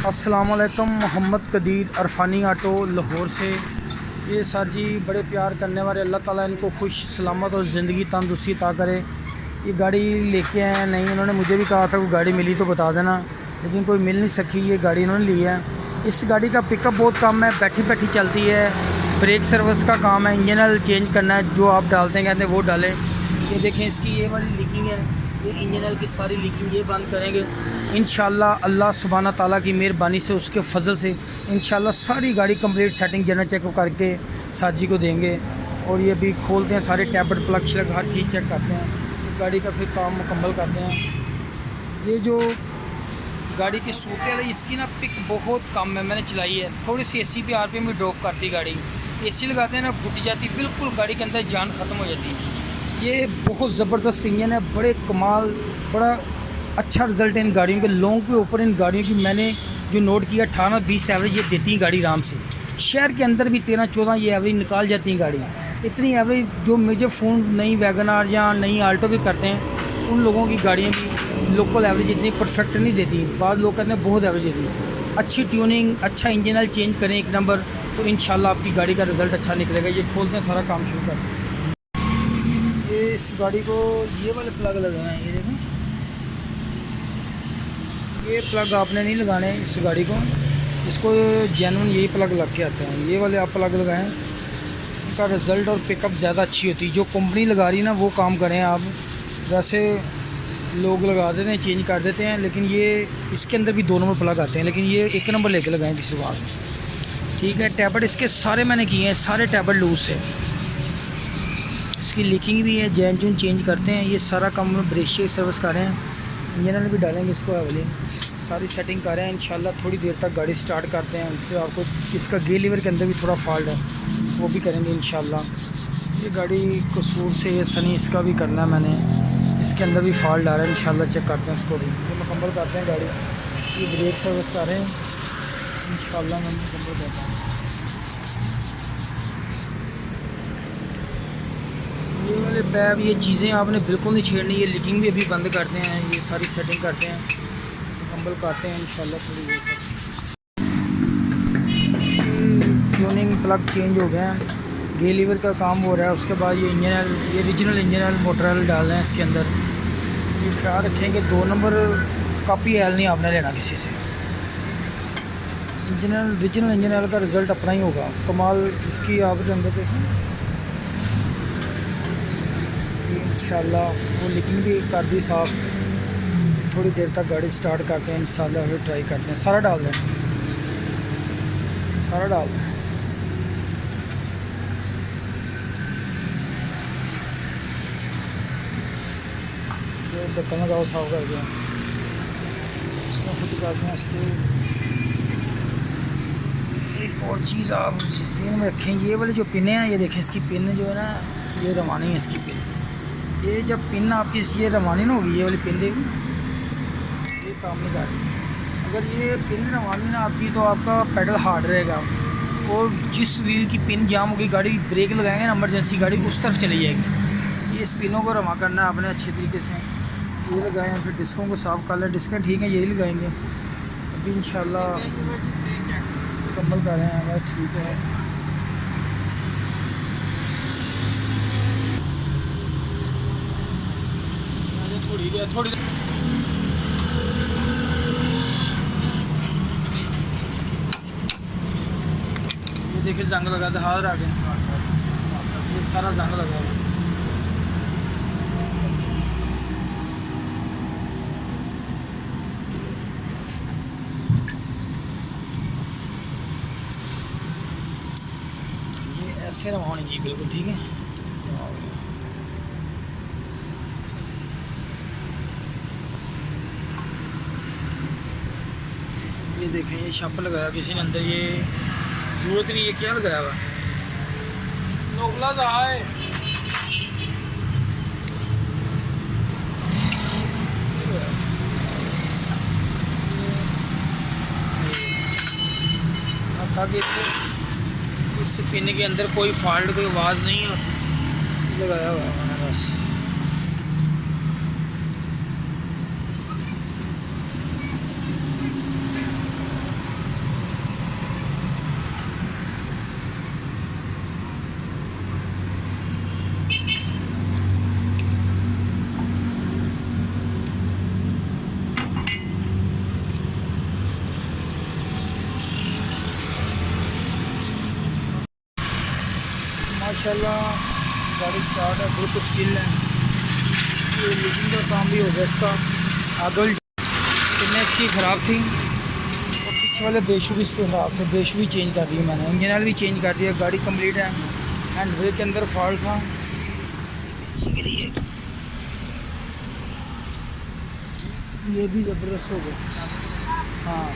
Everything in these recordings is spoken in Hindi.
अस्सलाम वालेकुम। मोहम्मद कदीर अरफानी ऑटो लाहौर से। ये सर जी बड़े प्यार करने वाले, अल्लाह ताला इनको खुश सलामत और ज़िंदगी तंदुरुस्ती अता करे। ये गाड़ी लेके आए हैं, नहीं उन्होंने मुझे भी कहा था कोई गाड़ी मिली तो बता देना, लेकिन कोई मिल नहीं सकी। ये गाड़ी इन्होंने ली है। इस गाड़ी का पिकअप बहुत कम है, बैठी बैठी चलती है। ब्रेक सर्विस का काम है, इंजन ऑयल चेंज करना है, जो आप डालते हैं कहते हैं वो डालें। ये देखें इसकी ये वाली लीकिंग है, ये इंजन ऑयल की सारी लीकिंग ये बंद करेंगे इंशाल्लाह। अल्लाह सुब्हाना ताला की मेहरबानी से, उसके फजल से इंशाल्लाह सारी गाड़ी कंप्लीट सेटिंग जनरल चेकअप करके साजी को देंगे। और ये भी खोलते हैं, सारे टैबलेट प्लग शलग हर चीज़ चेक करते हैं, गाड़ी का फिर काम मुकम्मल करते हैं। ये जो गाड़ी की सूरत है, इसकी ना पिक बहुत कम है, मैंने चलाई है। थोड़ी सी एसी पे आरपीएम भी ड्रॉप करती गाड़ी, एसी लगाते हैं ना घुट जाती, बिल्कुल गाड़ी के अंदर जान ख़त्म हो जाती है। ये बहुत ज़बरदस्त इंजन है, बड़े कमाल, बड़ा अच्छा रिज़ल्ट है इन गाड़ियों के। लॉन्ग के ऊपर इन गाड़ियों की मैंने जो नोट किया 18-20 एवरेज ये देती हैं गाड़ी आराम से। शहर के अंदर भी 13-14 ये एवरेज निकाल जाती हैं गाड़ी। इतनी एवरेज जो मेजर फ़ोन नई वैगन आर या नई आल्टो भी करते हैं, उन लोगों की गाड़ियाँ भी लोकल एवरेज इतनी परफेक्ट नहीं देती। बाद लोग कहते हैं बहुत एवरेज देती है। अच्छी ट्यूनिंग, अच्छा इंजन ऑयल चेंज करें एक नंबर, तो इंशाल्लाह आपकी गाड़ी का रिज़ल्ट अच्छा निकलेगा। ये खोलते हैं, सारा काम शुरू करते हैं। ये इस गाड़ी को ये वाले प्लग लगाए हैं, ये देखें, ये प्लग आपने नहीं लगाने इस गाड़ी को, इसको जेन्युइन यही प्लग लग के आते हैं। ये वाले आप प्लग लगाएं, इनका रिज़ल्ट और पिकअप ज़्यादा अच्छी होती है। जो कंपनी लगा रही है ना वो काम करें आप। वैसे लोग लगा देते हैं, चेंज कर देते हैं, लेकिन ये इसके अंदर भी 2 नंबर प्लग आते हैं, लेकिन ये 1 नंबर लेके लगाएं किसी बात में, ठीक है। टैबलेट इसके सारे मैंने किए हैं, सारे टैबलेट लूज से। इसकी लीकिंग भी है, जैन जून चेंज करते हैं, ये सारा काम ब्रेक सर्विस कर रहे हैं। इंजन भी डालेंगे इसको अगले, सारी सेटिंग कर रहे हैं इंशाल्लाह। थोड़ी देर तक गाड़ी स्टार्ट करते हैं, फिर आपको इसका गे लीवर के अंदर भी थोड़ा फॉल्ट है, वो भी करेंगे इंशाल्लाह। ये गाड़ी कसूर से ये सनी इसका भी करना है मैंने, इसके अंदर भी फॉल्ट आ रहा है इंशाल्लाह, चेक करते हैं इसको भी, ये मुकम्मल करते हैं गाड़ी। ये ब्रेक सर्विस कर रहे हैं इंशाल्लाह, मैं मुकम्मल करता हूँ। ये वाले पैप, ये चीज़ें आपने बिल्कुल नहीं छेड़नी। ये लीकिंग भी अभी बंद करते हैं, ये सारी सेटिंग करते हैं, मुकम्मल करते हैं इंशाल्लाह थोड़ी देर तक। ट्यूनिंग प्लग चेंज हो गए हैं, गे लीवर का काम हो रहा है। उसके बाद ये इंजन ऑयल, ये original engine oil motor oil डाल रहे हैं इसके अंदर। ये ख्याल रखेंगे 2 नंबर कॉपी ऑयल नहीं आपने लेना किसी से। ओरिजिनल इंजन ऑयल का रिज़ल्ट अपना ही होगा कमाल। इसकी आप अंदर देखें इंशाल्लाह, वो लीकिंग भी कर दी साफ़। थोड़ी देर तक गाड़ी स्टार्ट करते हैं इंशाल्लाह, फिर ट्राई करते हैं। सारा डाल दें, सारा डाल दें। जो ढक्कन लगाओ साफ कर दिया, उसको फिट करते हैं इसके। एक और चीज़ आप ज़हन में रखें, ये वाली जो पिन है, ये देखें इसकी पिन जो है ना, ये रवानी है इसकी पिन। ये जब पिन आपकी ये रवानी ना होगी, ये वाली पिन देखी, ये काम नहीं कर रही। अगर ये पिन रवानी ना आपकी, तो आपका पेडल हार्ड रहेगा, और जिस व्हील की पिन जाम होगी, गाड़ी ब्रेक लगाएंगे ना इमरजेंसी, गाड़ी उस तरफ चली जाएगी। ये इस पिनों को रवा करना है आपने अच्छे तरीके से। ये लगाएं, फिर डिस्कों को साफ़ कर लें। डिस्कें ठीक है, यही लगाएंगे अभी इंशाल्लाह, मुकम्मल कर रहे हैं। ठीक है, थोड़ी ये देखिए जंग लगा था, हाथ आ गया, ये सारा जंग लगा हुआ। ये ऐसे रवानी जी बिल्कुल ठीक है। ये देखें, ये शप लगाया किसी ने अंदर, ये ज़रूरत नहीं, ये क्या लगाया हुआ नोबला है। ताकि इस पिन के अंदर कोई फॉल्ट, कोई आवाज़ नहीं लगाया हुआ है मैंने बस। माशाल्लाह गाड़ी स्टार्ट है, बिल्कुल स्टिल है। ये लीकिंग का काम भी हो गया इसका। आगल कितने इसकी ख़राब थी और पीछे वाले ब्रेक शू भी इसके ख़राब थे, ब्रेक शू भी चेंज कर दिए मैंने, इंजन ऑयल भी चेंज कर दिया। गाड़ी कंप्लीट है। हैंड ब्रेक के अंदर फॉल्ट था, इसी के लिए ये भी ज़बरदस्त हो गया। हाँ,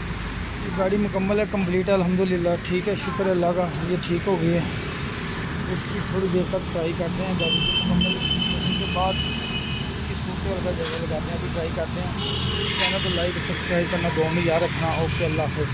ये गाड़ी मुकम्मल है, कंप्लीट है अल्हम्दुलिल्लाह। ठीक है, शुक्र अल्लाह का, ये ठीक हो गई है। इसकी थोड़ी देर तक ट्राई करते हैं गाड़ी को मुकम्मल। इसकी शूटिंग के बाद इसकी सूट वाला जगह लगाते हैं, अभी ट्राई करते हैं। चैनल को लाइक सब्सक्राइब करना दुआ में याद रखना। ओके, अल्लाह हाफ़िज़।